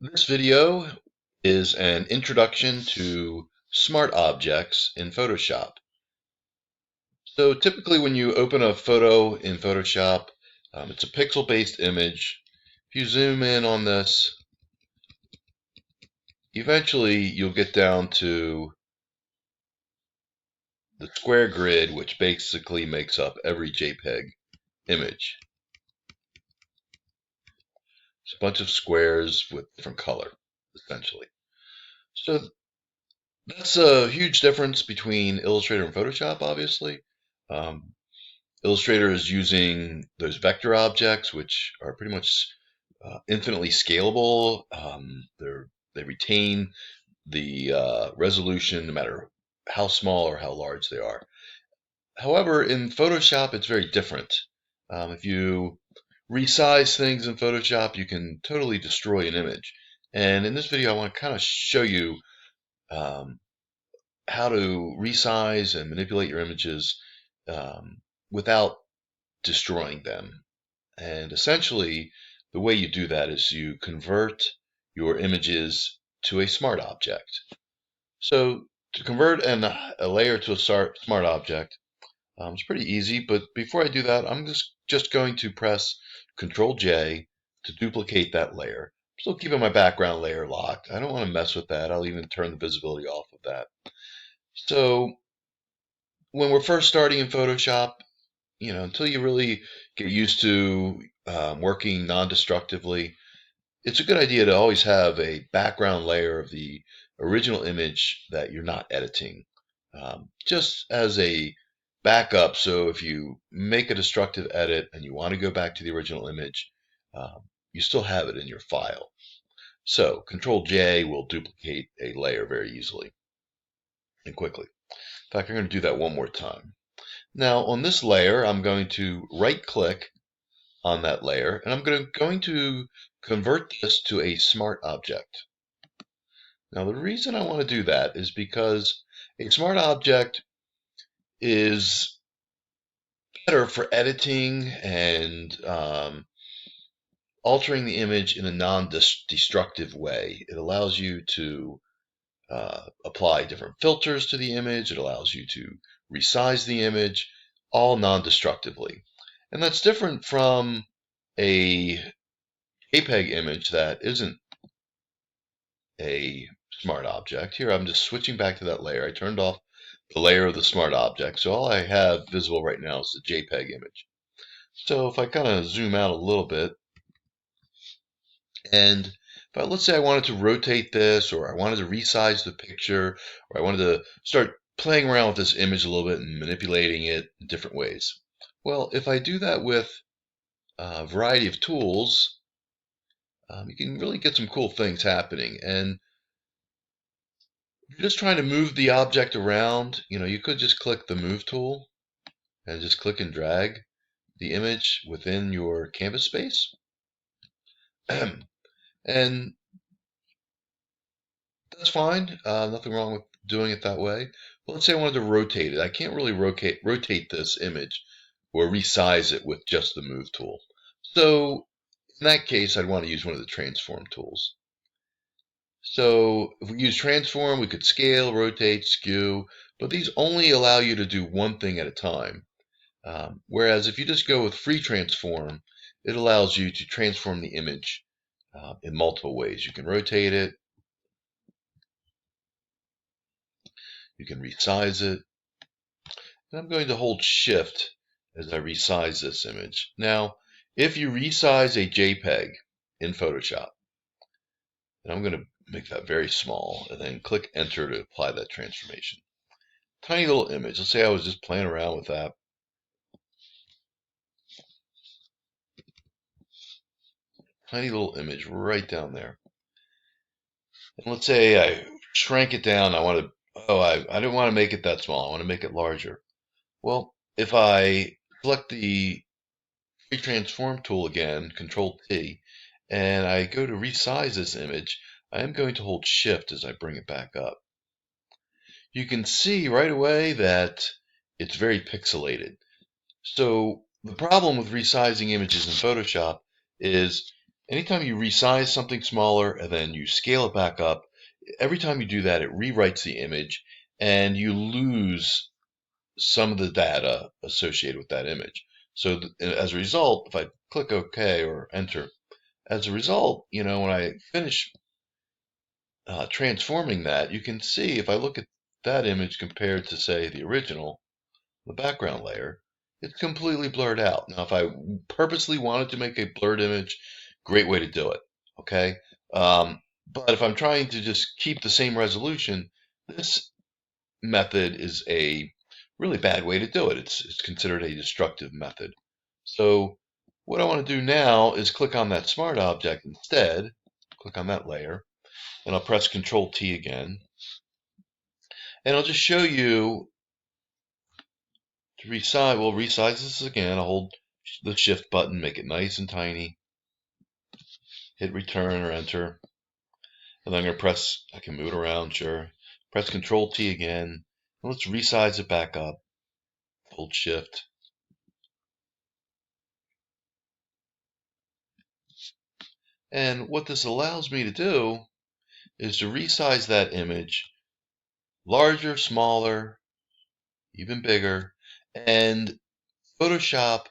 This video is an introduction to smart objects in Photoshop. So typically when you open a photo in Photoshop, it's a pixel-based image. If you zoom in on this, eventually you'll get down to the square grid, which basically makes up every JPEG image. It's a bunch of squares with different color, essentially. So that's a huge difference between Illustrator and Photoshop, obviously. Um, Illustrator is using those vector objects, which are pretty much infinitely scalable. They retain the resolution no matter how small or how large they are. However, in Photoshop, it's very different. If you resize things in Photoshop, you can totally destroy an image. And in this video, I want to kind of show you um, how to resize and manipulate your images without destroying them. And essentially, the way you do that is you convert your images to a smart object. So to convert a layer to a smart object, it's pretty easy. But before I do that, I'm just going to press Control J to duplicate that layer. I'm still keeping my background layer locked. I don't want to mess with that. I'll even turn the visibility off of that. So when we're first starting in Photoshop, until you really get used to working non-destructively, it's a good idea to always have a background layer of the original image that you're not editing, just as a backup. So if you make a destructive edit and you want to go back to the original image, you still have it in your file. So Control J will duplicate a layer very easily and quickly. In fact, I'm going to do that one more time. Now on this layer, I'm going to right click on that layer and I'm going to convert this to a smart object. Now the reason I want to do that is because a smart object is better for editing and altering the image in a non-destructive way. It allows you to apply different filters to the image. It allows you to resize the image, all non-destructively. And that's different from a JPEG image that isn't a smart object. Here I'm just switching back to that layer. I turned off the layer of the smart object, so all I have visible right now is the JPEG image. So if I kind of zoom out a little bit, and let's say I wanted to rotate this, or I wanted to resize the picture, or I wanted to start playing around with this image a little bit and manipulating it in different ways. Well, if I do that with a variety of tools, you can really get some cool things happening. And if you're just trying to move the object around, you could just click the Move tool and just click and drag the image within your canvas space. And that's fine. Nothing wrong with doing it that way. But let's say I wanted to rotate it. I can't really rotate this image or resize it with just the Move tool. So in that case, I'd want to use one of the Transform tools. So if we use Transform, we could scale, rotate, skew, but these only allow you to do one thing at a time. Whereas if you just go with Free Transform, it allows you to transform the image in multiple ways. You can rotate it, you can resize it, and I'm going to hold Shift as I resize this image. Now, if you resize a JPEG in Photoshop, and I'm going to make that very small, and then click Enter to apply that transformation. Tiny little image. Let's say I was just playing around with that. Tiny little image right down there. And let's say I shrank it down. I didn't want to make it that small. I want to make it larger. Well, if I select the Free Transform tool again, Control T, and I go to resize this image, I am going to hold Shift as I bring it back up. You can see right away that it's very pixelated. So the problem with resizing images in Photoshop is anytime you resize something smaller and then you scale it back up, every time you do that, it rewrites the image and you lose some of the data associated with that image. So as a result, if I click OK or enter, as a result, when I finish transforming that, you can see if I look at that image compared to, say, the original, the background layer, it's completely blurred out. Now, if I purposely wanted to make a blurred image, great way to do it, okay? But if I'm trying to just keep the same resolution, this method is a really bad way to do it. It's considered a destructive method. So what I want to do now is click on that smart object instead, click on that layer, and I'll press Control T again. And I'll just show you to resize. We'll resize this again. I'll hold the Shift button, make it nice and tiny. Hit Return or Enter. And then I'm going to press, I can move it around, sure. Press Control T again. And let's resize it back up. Hold Shift. And what this allows me to do is to resize that image larger, smaller, even bigger. And Photoshop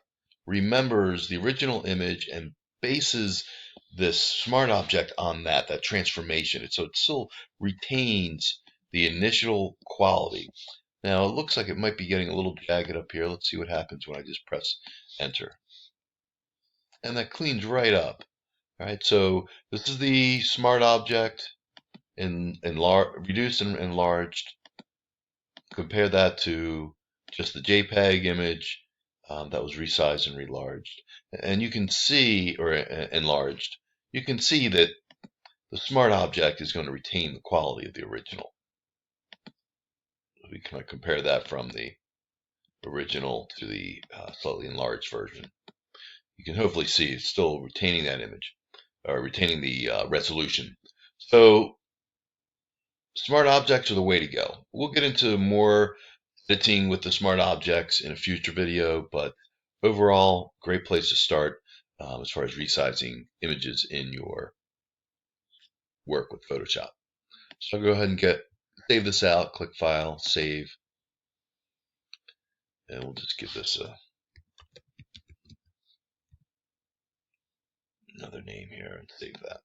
remembers the original image and bases this smart object on that transformation. So it still retains the initial quality. Now it looks like it might be getting a little jagged up here. Let's see what happens when I just press enter. And that cleans right up. All right, so this is the smart object reduced and enlarged. Compare that to just the JPEG image that was resized and enlarged. And you can see, or enlarged, you can see that the smart object is going to retain the quality of the original. We can compare that from the original to the slightly enlarged version. You can hopefully see it's still retaining that image, or retaining the resolution. So smart objects are the way to go. We'll get into more editing with the smart objects in a future video, but overall, great place to start as far as resizing images in your work with Photoshop. So I'll go ahead and save this out, click File, Save, and we'll just give this another name here and save that.